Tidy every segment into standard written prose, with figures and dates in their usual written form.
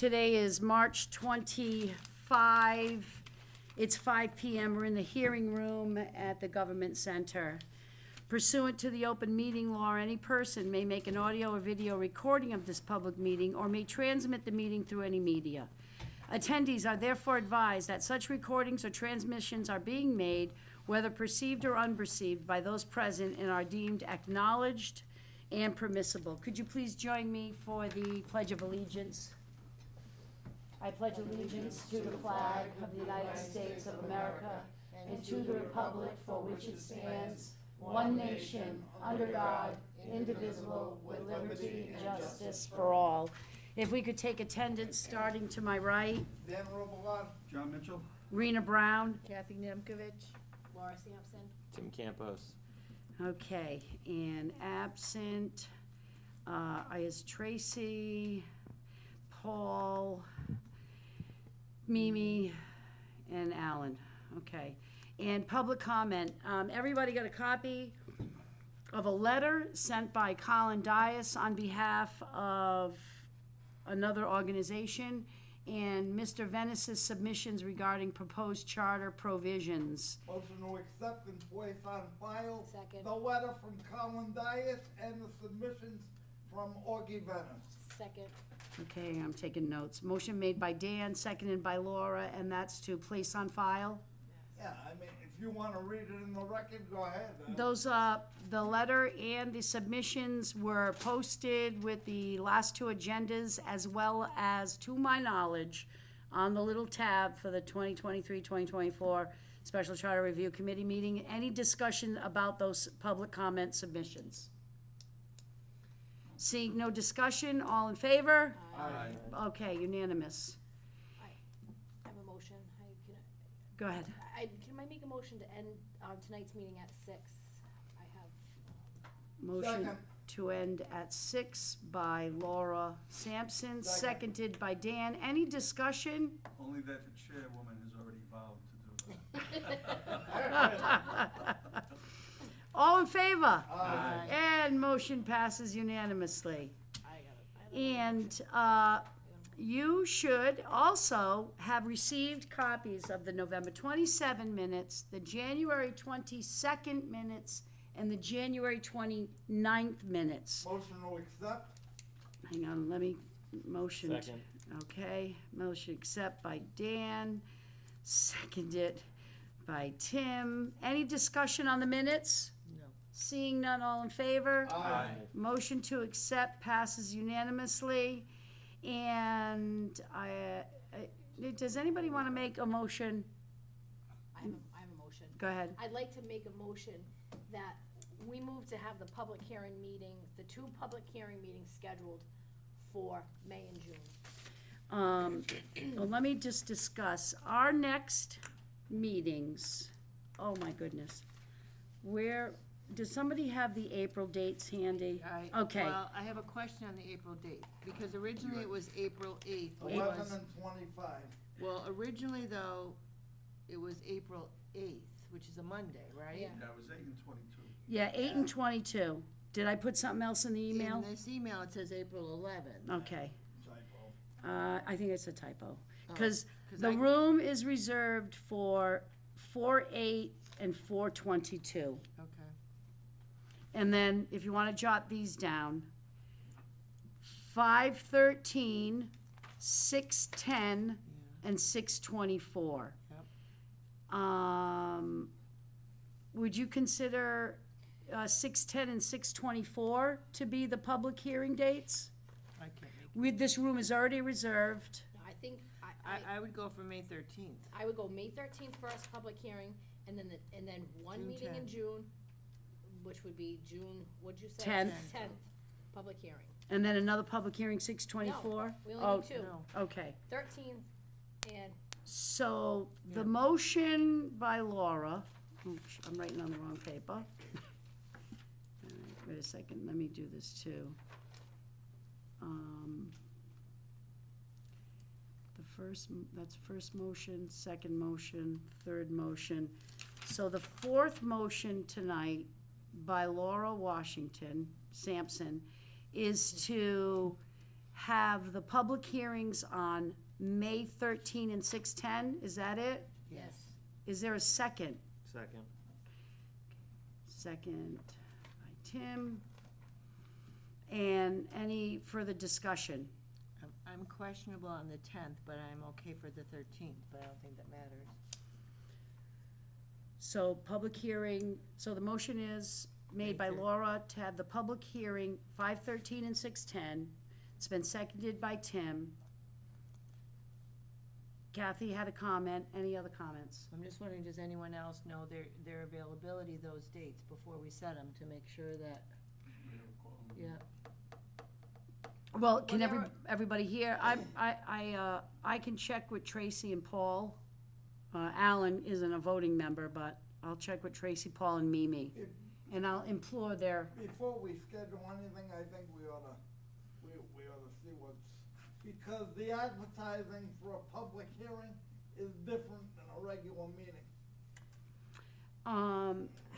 Today is March 25. It's 5 PM. We're in the hearing room at the Government Center. Pursuant to the open meeting law, any person may make an audio or video recording of this public meeting or may transmit the meeting through any media. Attendees are therefore advised that such recordings or transmissions are being made, whether perceived or unperceived, by those present and are deemed acknowledged and permissible. Could you please join me for the Pledge of Allegiance? I pledge allegiance to the flag of the United States of America and to the republic for which it stands, one nation, under God, indivisible, with liberty and justice for all. If we could take attendance, starting to my right. Dan Robillard. John Mitchell. Rena Brown. Kathy Nemkovich. Laura Sampson. Tim Campos. Okay, and absent is Tracy, Paul, Mimi, and Alan. Okay, and public comment. Everybody got a copy of a letter sent by Colin Dias on behalf of another organization and Mr. Venice's submissions regarding proposed charter provisions. Motion to accept and place on file Second. the letter from Colin Dias and the submissions from Augie Venice. Second. Okay, I'm taking notes. Motion made by Dan, seconded by Laura, and that's to place on file. Yeah, I mean, if you wanna read it in the record, go ahead. Those, the letter and the submissions were posted with the last two agendas, as well as, to my knowledge, on the little tab for the 2023-2024 Special Charter Review Committee meeting. Any discussion about those public comment submissions? Seeing no discussion, all in favor? Aye. Okay, unanimous. I have a motion. Go ahead. Can I make a motion to end tonight's meeting at 6? I have. Motion Second. to end at 6 by Laura Sampson, Second. seconded by Dan. Any discussion? Only that the chairwoman has already vowed to do that. All in favor? Aye. And motion passes unanimously. I got it. And you should also have received copies of the November 27 minutes, the January 22nd minutes, and the January 29th minutes. Motion to accept. Hang on, let me motion. Second. Okay, motion accept by Dan, seconded by Tim. Any discussion on the minutes? No. Seeing none, all in favor? Aye. Motion to accept passes unanimously. And does anybody want to make a motion? I have a motion. Go ahead. I'd like to make a motion that we move to have the public hearing meeting, the 2 public hearing meetings scheduled for May and June. Well, let me just discuss our next meetings. Oh, my goodness. Does somebody have the April dates handy? Okay. Well, I have a question on the April date, because originally it was April 8th. which 11 was- and 25. Well, originally though, it was April 8th, which is a Monday, right? Yeah. That was 8 and 22. Yeah, 8 and 22. Did I put something else in the email? In this email, it says April 11th. Okay. Typo. I think it's a typo. Because 'cause the I- room is reserved for 4/8 and 4/22. Okay. And then, if you want to jot these down, 5/13, 6/10, and 6/24. Yep. Would you consider 6/10 and 6/24 to be the public hearing dates? I can't make, This room is already reserved. No, I think, I would go for May 13th. I would go May 13th first, public hearing, and then one June meeting in 10th. June, which would be June, what'd you say? 10th. 10th, public hearing. And then another public hearing, 6/24? No, we only need 2. No. Okay. 13th and, So, the motion by Laura, oops, I'm writing on the wrong paper. All right, wait a second, let me do this too. That's first motion, second motion, third motion. So the fourth motion tonight by Laura Sampson is to have the public hearings on May 13 and 6/10, is that it? Yes. Is there a second? Second. Second by Tim. And any further discussion? I'm questionable on the 10th, but I'm okay for the 13th, but I don't think that matters. So public hearing, so the motion is made by May thir- Laura to have the public hearing 5/13 and 6/10. It's been seconded by Tim. Kathy had a comment. Any other comments? I'm just wondering, does anyone else know their availability those dates before we set them to make sure that, yeah. Well, can Whatever. everybody hear? I can check with Tracy and Paul. Alan isn't a voting member, but I'll check with Tracy, Paul, and Mimi. If- And I'll implore their, Before we schedule anything, I think we ought to see what's, because the advertising for a public hearing is different than a regular meeting.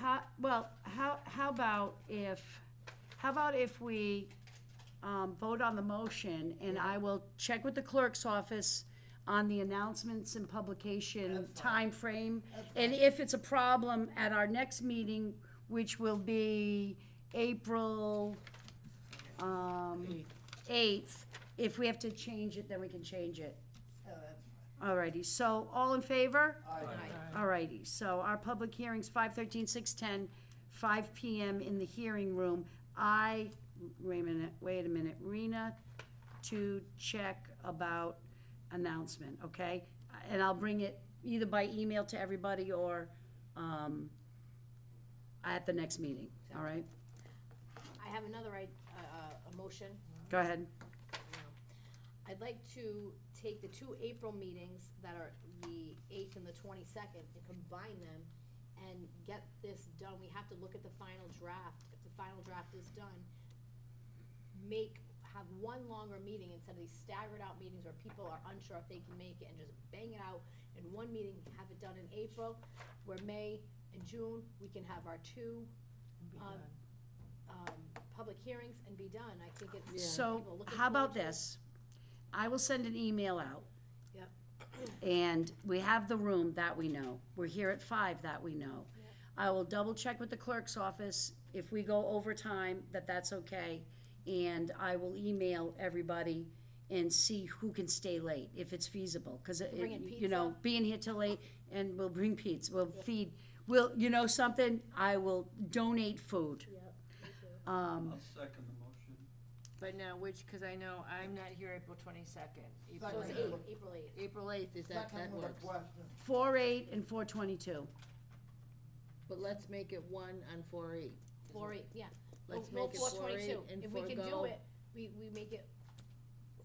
how about if we, vote on the motion, and I will check with the clerk's office on the announcements and publication That's fine. timeframe. That's And fine. if it's a problem at our next meeting, which will be April, 8th, if we have to change it, then we can change it. Yeah, that's fine. Alrighty, so all in favor? Aye. Alrighty, so our public hearing's 5/13, 6/10, 5 PM in the hearing room. Wait a minute, Rena to check about announcement, okay? And I'll bring it either by email to everybody or, at the next meeting, all right? I have another, a motion. Go ahead. I'd like to take the two April meetings that are the 8th and the 22nd and combine them and get this done. We have to look at the final draft. If the final draft is done, have one longer meeting instead of these staggered out meetings where people are unsure if they can make it, and just bang it out in one meeting, have it done in April, where May and June, we can have our two Be Um, done. public hearings and be done. I think it's. Yeah. So, people looking how about forward to it. this? I will send an email out. Yep. And we have the room, that we know. We're here at 5, that we know. I will double check with the clerk's office if we go over time, that's okay. And I will email everybody and see who can stay late, if it's feasible. Cause Bring in you know, pizza? being here till late, and we'll bring pizza, you know something? I will donate food. Yep, me too. I'll second the motion. But now, because I know I'm not here April 22nd. So it's Second. 8th, April 8th. April 8th, is that Second with a works. question. 4/8 and 4/22. But let's make it one on 4/8. 4/8, yeah. Let's Well, make it 4/22. 4/8 and If we can do forego. it, we make it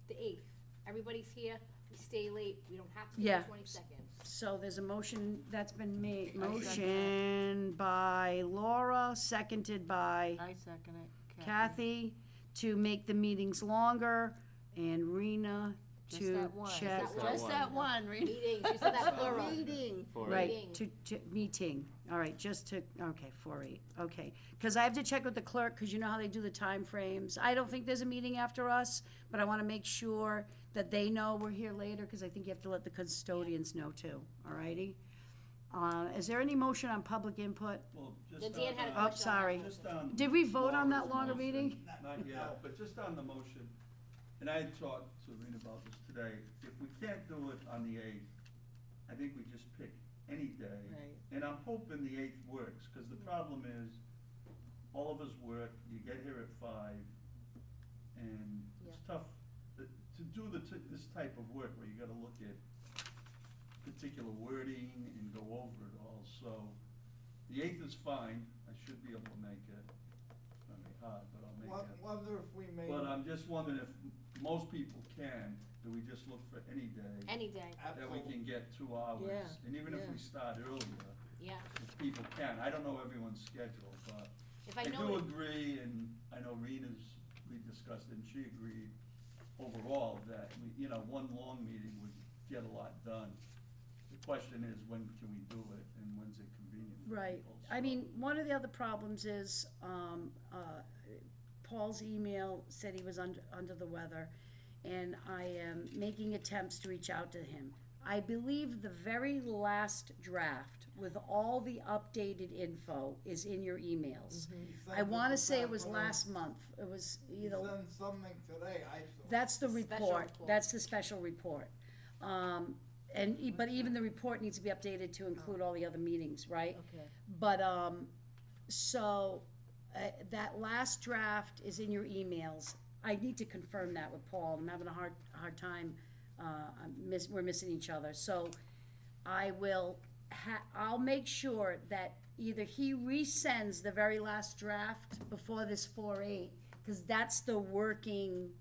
the 8th. Everybody's here, we stay late, we don't have to do Yeah. the 22nd. So there's a motion that's been made, I second motion by Laura, seconded by I second it. Kathy, to make the meetings longer, and Rena Just to that one. check. Just that Just one. that one, Rita. Meeting, she said that plural. Meeting. Right, Meeting. to, meeting, all right, just to, okay, 4/8, okay. Because I have to check with the clerk, because you know how they do the time frames. I don't think there's a meeting after us, but I want to make sure that they know we're here later, because I think you have to let the custodians know too, all righty? Is there any motion on public input? Well, just Then Dan had a Oh, question on that sorry. motion. Just on. Did we vote on that Laura's longer motion. meeting? Not yet, but just on the motion, and I had talked to Rena about this today, if we can't do it on the 8th, I think we just pick any day. Right. And I'm hoping the 8th works, because the problem is, all of us work, you get here at 5, and it's tough to do this type of work where you gotta look at particular wording and go over it all, so the 8th is fine, I should be able to make it. It's gonna be hard, but I'll make it. Wonder if we made. But I'm just wondering if most people can, do we just look for any day Any day, that we can get 2 hours? Yeah, And even if yeah. we start earlier, yeah. if people can, I don't know everyone's schedule, but If I I do know, it- agree, and I know we discussed it, and she agreed overall that, one long meeting would get a lot done. The question is, when can we do it, and when's it convenient for Right, people? I So- mean, one of the other problems is, Paul's email said he was under the weather, and I am making attempts to reach out to him. I believe the very last draft with all the updated info is in your emails. He I sent wanna this say it was afternoon. last month, it was He either, sent something today, I saw. that's the Special report, report. that's the special report. But even the report needs to be updated to include all the other meetings, right? Okay. But, so, that last draft is in your emails. I need to confirm that with Paul, I'm having a hard time, we're missing each other, so I will I'll make sure that either he resends the very last draft before this 4/8, cause that's the working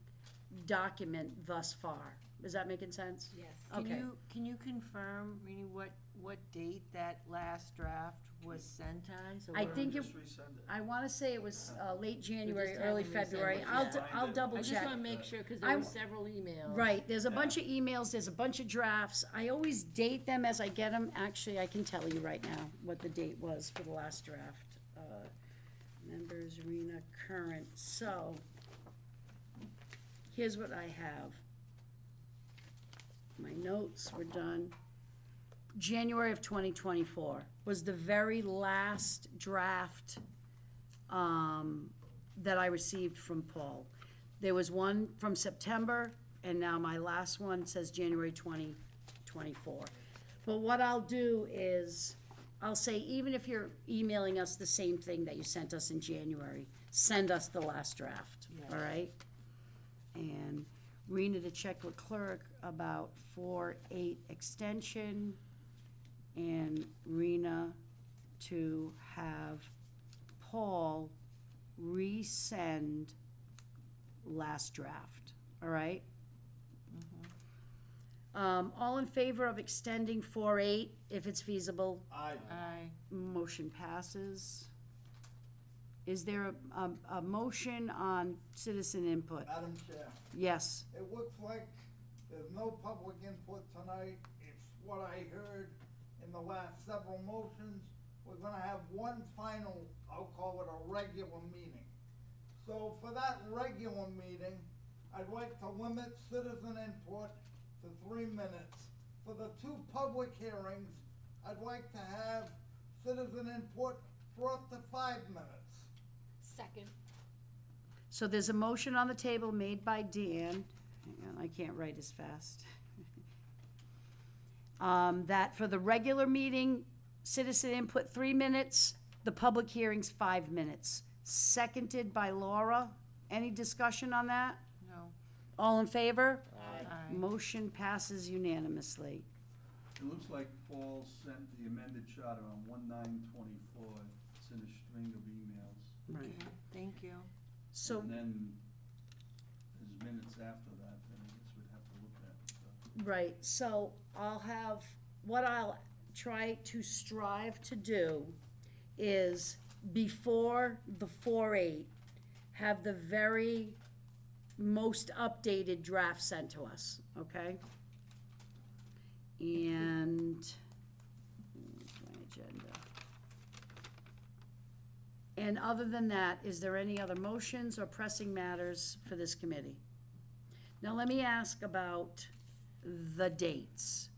document thus far. Is that making sense? Yes. Okay. Can you confirm, Rini, what date that last draft was sent on? So I we're- think it, Just resend it. I wanna say it was, late January, just early having resend February, it, I'll, yeah. I'll double I just check. wanna make sure, cause I- there were several emails. Right, there's a Yeah. bunch of emails, there's a bunch of drafts, I always date them as I get them, actually, I can tell you right now what the date was for the last draft. Members, Rena, current, so, here's what I have. My notes were done. January of 2024 was the very last draft, that I received from Paul. There was one from September, and now my last one says January 2024. But what I'll do is, I'll say, even if you're emailing us the same thing that you sent us in January, send us the last draft, all right? And Rena to check with clerk about 4/8 extension, and Rena to have Paul resend last draft, all right? All in favor of extending 4/8 if it's feasible? Aye. Motion passes. Is there a motion on citizen input? Madam Chair, Yes, it looks like there's no public input tonight. It's what I heard in the last several motions. We're gonna have one final, I'll call it a regular meeting. So for that regular meeting, I'd like to limit citizen input to 3 minutes. For the 2 public hearings, I'd like to have citizen input for up to 5 minutes. Second. so there's a motion on the table made by Dan, hang on, I can't write as fast. That for the regular meeting, citizen input 3 minutes, the public hearings 5 minutes. Seconded by Laura. Any discussion on that? No. All in favor? Aye. Motion passes unanimously. It looks like Paul sent the amended charter on 1/9/24, it's in a string of emails. Right. Okay, thank you. So, And then there's minutes after that, that I guess we'd have to look at, so. right, so what I'll try to strive to do is, before the 4/8, have the very most updated draft sent to us, okay? And, where's my agenda? And other than that, is there any other motions or pressing matters for this committee? Now, let me ask about the dates.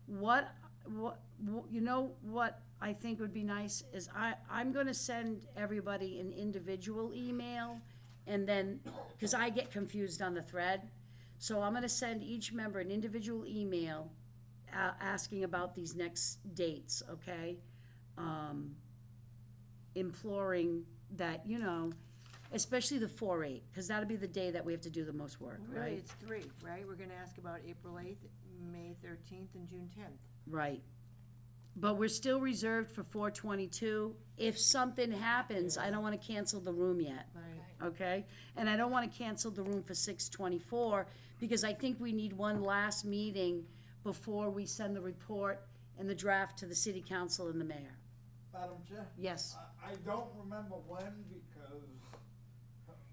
You know what I think would be nice is I'm gonna send everybody an individual email, and then, cause I get confused on the thread, so I'm gonna send each member an individual email asking about these next dates, okay? Imploring that, especially the 4/8, cause that'll be the day that we have to do the most work, Really, right? it's 3, right? We're gonna ask about April 8th, May 13th, and June 10th. Right. But we're still reserved for 4/22. If something happens, I don't wanna cancel the room yet, Right. okay? And I don't wanna cancel the room for 6/24, because I think we need one last meeting before we send the report and the draft to the city council and the mayor. Madam Chair? Yes, I don't remember when, because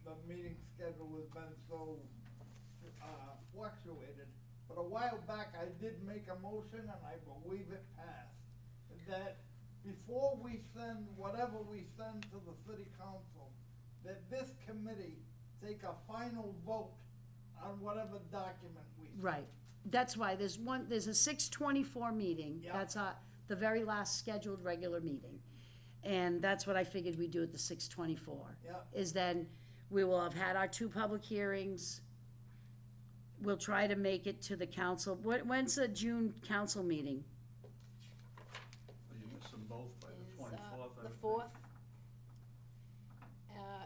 the meeting schedule has been so fluctuated. But a while back, I did make a motion, and I believe it passed, that before we send whatever we send to the city council, that this committee take a final vote on whatever document we. Right, that's why, there's a 6:24 meeting, Yeah. that's the very last scheduled regular meeting. And that's what I figured we'd do at the 6:24. Yeah. Is then, we will have had our 2 public hearings. We'll try to make it to the council, when's the June council meeting? Well, you miss them both by the Is, 24th, I the would 4th.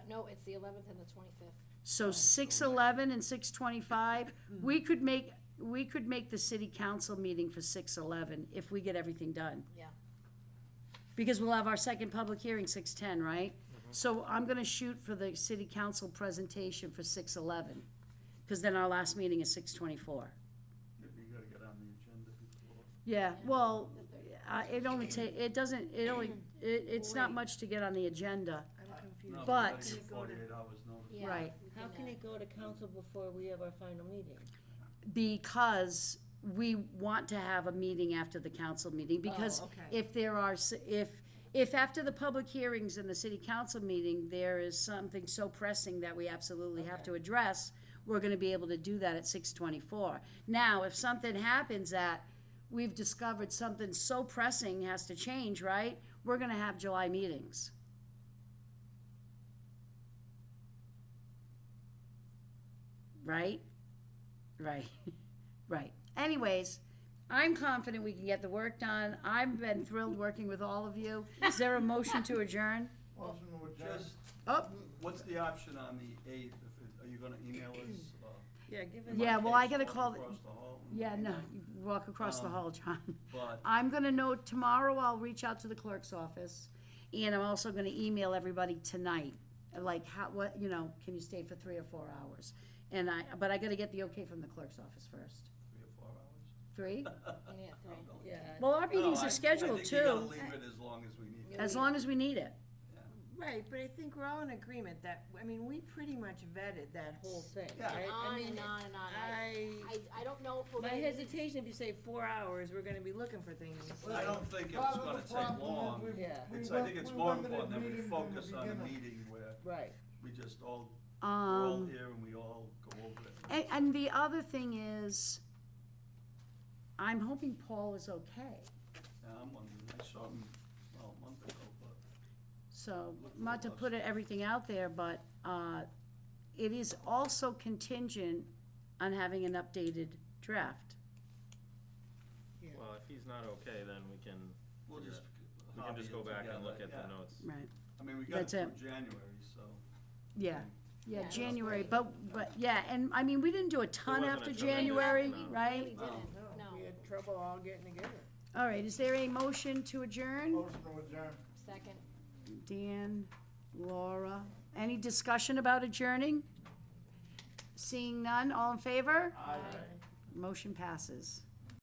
No, it's the 11th and the 25th. So 6:11 and 6:25, we could make the city council meeting for 6:11 if we get everything done. Yeah. Because we'll have our second public hearing 6:10, right? So I'm gonna shoot for the city council presentation for 6:11, because then our last meeting is 6:24. think. You gotta get on the agenda before. Yeah, well, it's not much to get on the agenda, I'm No, confused. you But- gotta give Can it go to- 48 hours notice. Yeah, Right. we How can it go to council before we have our final meeting? because we want to have a meeting after the council meeting, because okay. if there are, if after the public hearings and the city council meeting, there is something so pressing that we absolutely have to address, we're gonna be able to do that at 6:24. Now, if something happens that we've discovered something so pressing has to change, right? We're gonna have July meetings. Right? Right, right. Anyways, I'm confident we can get the work done. I've been thrilled working with all of you. Is there a motion to adjourn? Motion to adjourn. Just, Oh, what's the option on the 8th? Are you gonna email us? Yeah, give it. Yeah, well, I gotta call, Across the hall? yeah, no, you walk across the hall, John. But, I'm gonna know, tomorrow I'll reach out to the clerk's office, and I'm also gonna email everybody tonight, like, how, what, can you stay for 3 or 4 hours? But I gotta get the okay from the clerk's office first. 3 or 4 hours? 3? Yeah, 3. Yeah, Well, our meetings No, are scheduled I think you gotta too, leave it as long as we need it. as long as we need it. right, but I think we're all in agreement that, I mean, we pretty much vetted that whole thing, Yeah. right? I On mean, and on and on. I don't know if we're my gonna. hesitation, if you say 4 hours, we're gonna be looking for things. I don't think it's Part of gonna the take problem is long. we- Yeah. we I think went- it's we more limited important that we meetings from the focus on a beginning. meeting where Right. we just we're all Um, here and we all go over it. and the other thing is, I'm hoping Paul is okay. Yeah, I'm wondering, I saw him, well, a month ago, but So, Look not to robust. put everything out there, but, it is also contingent on having an updated draft. Well, if he's not okay, then we can we'll just. we can just go hobby it back and look together, at the yeah. notes. Right. I mean, we got it That's through it. January, so. Yeah, Yeah, yeah, that's January, great. but, yeah, and, I mean, we didn't do a ton wasn't a after tremendous January, amount. right? We didn't, No, we no. had trouble all getting together. All right, is there a motion to adjourn? Motion to adjourn. Second. Dan, Laura, any discussion about adjourning? Seeing none, all in favor? Aye. Motion passes.